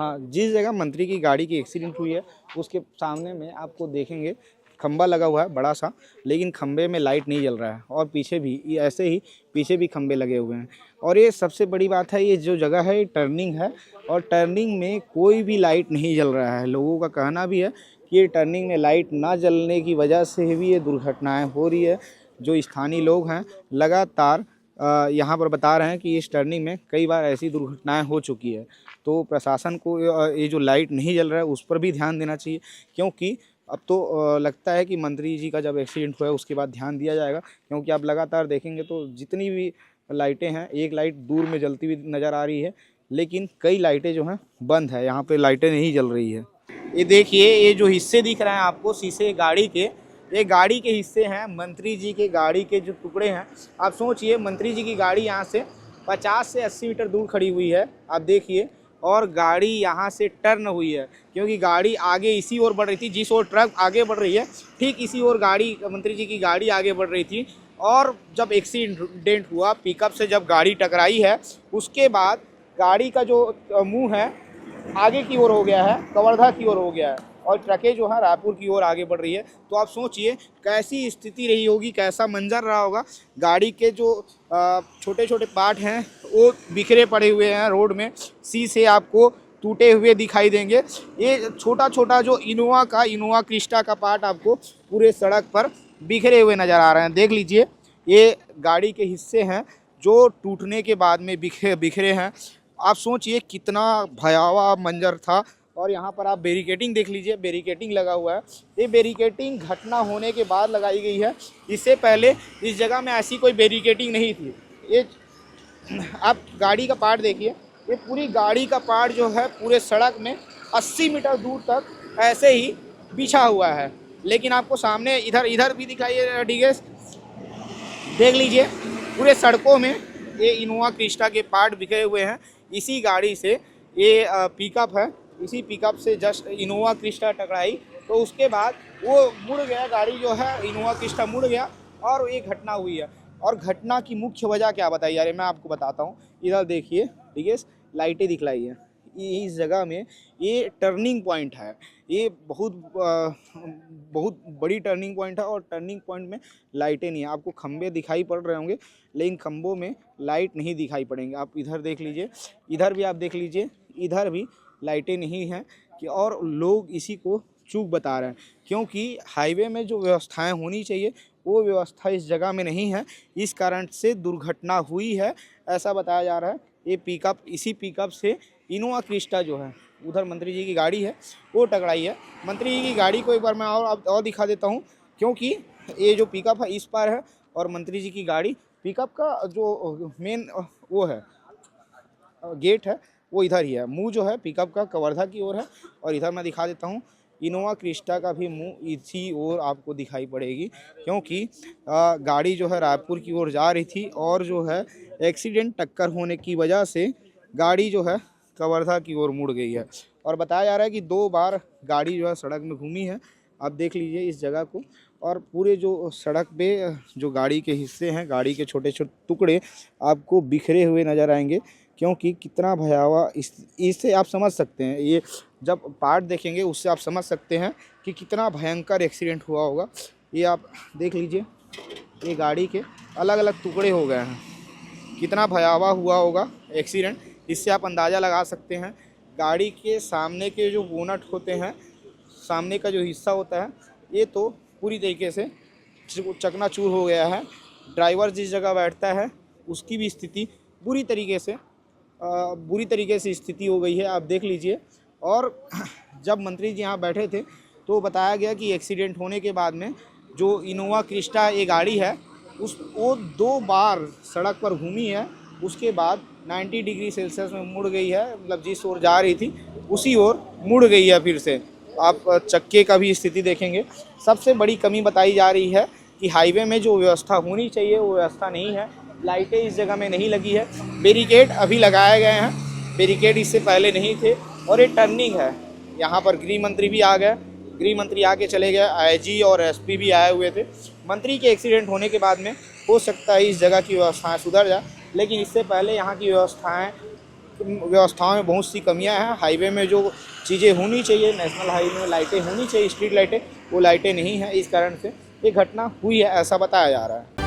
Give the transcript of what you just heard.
हाँ, जिस जगह मंत्री की गाड़ी की एक्सीडेंट हुई है उसके सामने में आपको देखेंगे खंबा लगा हुआ है बड़ा सा, लेकिन खंबे में लाइट नहीं जल रहा है और पीछे भी ऐसे ही पीछे भी खंबे लगे हुए हैं। और ये सबसे बड़ी बात है, ये जो जगह है ये टर्निंग है और टर्निंग में कोई भी लाइट नहीं जल रहा है। लोगों का कहना भी है कि ये टर्निंग में लाइट ना जलने की वजह से भी ये दुर्घटनाएं हो रही है। जो स्थानीय लोग हैं लगातार यहाँ पर बता रहे हैं कि इस टर्निंग में कई बार ऐसी दुर्घटनाएं हो चुकी है। तो प्रशासन को ये जो लाइट नहीं जल रहा है उस पर भी ध्यान देना चाहिए, क्योंकि अब तो लगता है कि मंत्री जी का जब एक्सीडेंट हुआ है उसके बाद ध्यान दिया जाएगा। क्योंकि आप लगातार देखेंगे तो जितनी भी लाइटें हैं, एक लाइट दूर में जलती हुई नज़र आ रही है, लेकिन कई लाइटें जो हैं बंद है, यहाँ पे लाइटें नहीं जल रही है। ये देखिए, ये जो हिस्से दिख रहे हैं आपको शीशे गाड़ी के, ये गाड़ी के हिस्से हैं। मंत्री जी के गाड़ी के जो टुकड़े हैं, आप सोचिए मंत्री जी की गाड़ी यहाँ से 50 से 80 मीटर दूर खड़ी हुई है, आप देखिए, और गाड़ी यहाँ से टर्न हुई है क्योंकि गाड़ी आगे इसी ओर बढ़ रही थी। जिस ओर ट्रक आगे बढ़ रही है ठीक इसी ओर गाड़ी, मंत्री जी की गाड़ी आगे बढ़ रही थी। और जब एक्सीडेंट हुआ, पिकअप से जब गाड़ी टकराई है, उसके बाद गाड़ी का जो मुंह है आगे की ओर हो गया है, कवर्धा की ओर हो गया है और ट्रकें जो है रायपुर की ओर आगे बढ़ रही है। तो आप सोचिए कैसी स्थिति रही होगी, कैसा मंजर रहा होगा। गाड़ी के जो छोटे छोटे पार्ट हैं वो बिखरे पड़े हुए हैं रोड में, शीशे आपको टूटे हुए दिखाई देंगे। ये छोटा छोटा जो इनोवा क्रिस्टा का पार्ट आपको पूरे सड़क पर बिखरे हुए नज़र आ रहे हैं। देख लीजिए, ये गाड़ी के हिस्से हैं जो टूटने के बाद में बिखरे हैं। आप सोचिए कितना भयावह मंजर था। और यहाँ पर आप बैरिकेडिंग देख लीजिए, बैरिकेडिंग लगा हुआ है। ये बैरिकेडिंग घटना होने के बाद लगाई गई है, इससे पहले इस जगह में ऐसी कोई बैरिकेडिंग नहीं थी। ये आप गाड़ी का पार्ट देखिए, ये पूरी गाड़ी का पार्ट जो है पूरे सड़क में 80 मीटर दूर तक ऐसे ही बिछा हुआ है। लेकिन आपको सामने इधर भी दिखाइए, देख लीजिए पूरे सड़कों में ये इनोवा क्रिस्टा के पार्ट बिखरे हुए हैं। इसी गाड़ी से ये पिकअप है, इसी पिकअप से जस्ट इनोवा क्रिस्टा टकराई, तो उसके बाद वो मुड़ गया, गाड़ी जो है इनोवा क्रिस्टा मुड़ गया और ये घटना हुई है। और घटना की मुख्य वजह क्या बताई जा रही है, मैं आपको बताता हूँ। इधर देखिए, ठीक है, लाइटें दिखलाई है। इस जगह में ये टर्निंग पॉइंट है, ये बहुत बड़ी टर्निंग पॉइंट है और टर्निंग पॉइंट में लाइटें नहीं है। आपको खंबे दिखाई पड़ रहे होंगे लेकिन खंबों में लाइट नहीं दिखाई पड़ेंगे। आप इधर देख लीजिए, इधर भी आप देख लीजिए, इधर भी लाइटें नहीं हैं कि और लोग इसी को चूक बता रहे हैं, क्योंकि हाईवे में जो व्यवस्थाएं होनी चाहिए वो व्यवस्था इस जगह में नहीं है। इस कारण से दुर्घटना हुई है, ऐसा बताया जा रहा है। ये पिकअप, इसी पिकअप से इनोवा क्रिस्टा जो है, उधर मंत्री जी की गाड़ी है वो टकराई है। मंत्री जी की गाड़ी को एक बार मैं और दिखा देता हूँ, क्योंकि ये जो पिकअप है इस पार है और मंत्री जी की गाड़ी, पिकअप का जो मेन वो है गेट है वो इधर ही है। मुंह जो है पिकअप का कवर्धा की ओर है और इधर मैं दिखा देता हूँ, इनोवा क्रिस्टा का भी मुंह इसी ओर आपको दिखाई पड़ेगी, क्योंकि गाड़ी जो है रायपुर की ओर जा रही थी और जो है एक्सीडेंट टक्कर होने की वजह से गाड़ी जो है कवर्धा की ओर मुड़ गई है। और बताया जा रहा है कि 2 बार गाड़ी जो है सड़क में घूमी है। आप देख लीजिए इस जगह को, और पूरे जो सड़क पे जो गाड़ी के हिस्से हैं, गाड़ी के छोटे छोटे टुकड़े आपको बिखरे हुए नज़र आएंगे, क्योंकि कितना भयावह, इससे आप समझ सकते हैं, ये जब पार्ट देखेंगे उससे आप समझ सकते हैं कि कितना भयंकर एक्सीडेंट हुआ होगा। ये आप देख लीजिए, ये गाड़ी के अलग अलग टुकड़े हो गए हैं, कितना भयावह हुआ होगा एक्सीडेंट, इससे आप अंदाज़ा लगा सकते हैं। गाड़ी के सामने के जो बोनट होते हैं, सामने का जो हिस्सा होता है, ये तो पूरी तरीके से चकनाचूर हो गया है। ड्राइवर जिस जगह बैठता है उसकी भी स्थिति बुरी तरीके से स्थिति हो गई है, आप देख लीजिए। और जब मंत्री जी यहाँ बैठे थे तो बताया गया कि एक्सीडेंट होने के बाद में जो इनोवा क्रिस्टा ये गाड़ी है वो 2 बार सड़क पर घूमी है, उसके बाद 90 डिग्री सेल्सियस में मुड़ गई है, मतलब जिस ओर जा रही थी उसी ओर मुड़ गई है फिर से। आप चक्के का भी स्थिति देखेंगे। सबसे बड़ी कमी बताई जा रही है कि हाईवे में जो व्यवस्था होनी चाहिए वो व्यवस्था नहीं है। लाइटें इस जगह में नहीं लगी है, बैरिकेड अभी लगाए गए हैं, बैरिकेड इससे पहले नहीं थे। और ये टर्निंग है, यहाँ पर गृह मंत्री भी आ गए, गृह मंत्री आके चले गए, आईजी और एसपी भी आए हुए थे। मंत्री के एक्सीडेंट होने के बाद में हो सकता है इस जगह की व्यवस्थाएं सुधर जाए, लेकिन इससे पहले यहाँ की व्यवस्थाएं व्यवस्थाओं में बहुत सी कमियां हैं। हाईवे में जो चीज़ें होनी चाहिए, नेशनल हाईवे में लाइटें होनी चाहिए, स्ट्रीट लाइटें, वो लाइटें नहीं हैं। इस कारण से ये घटना हुई है, ऐसा बताया जा रहा है।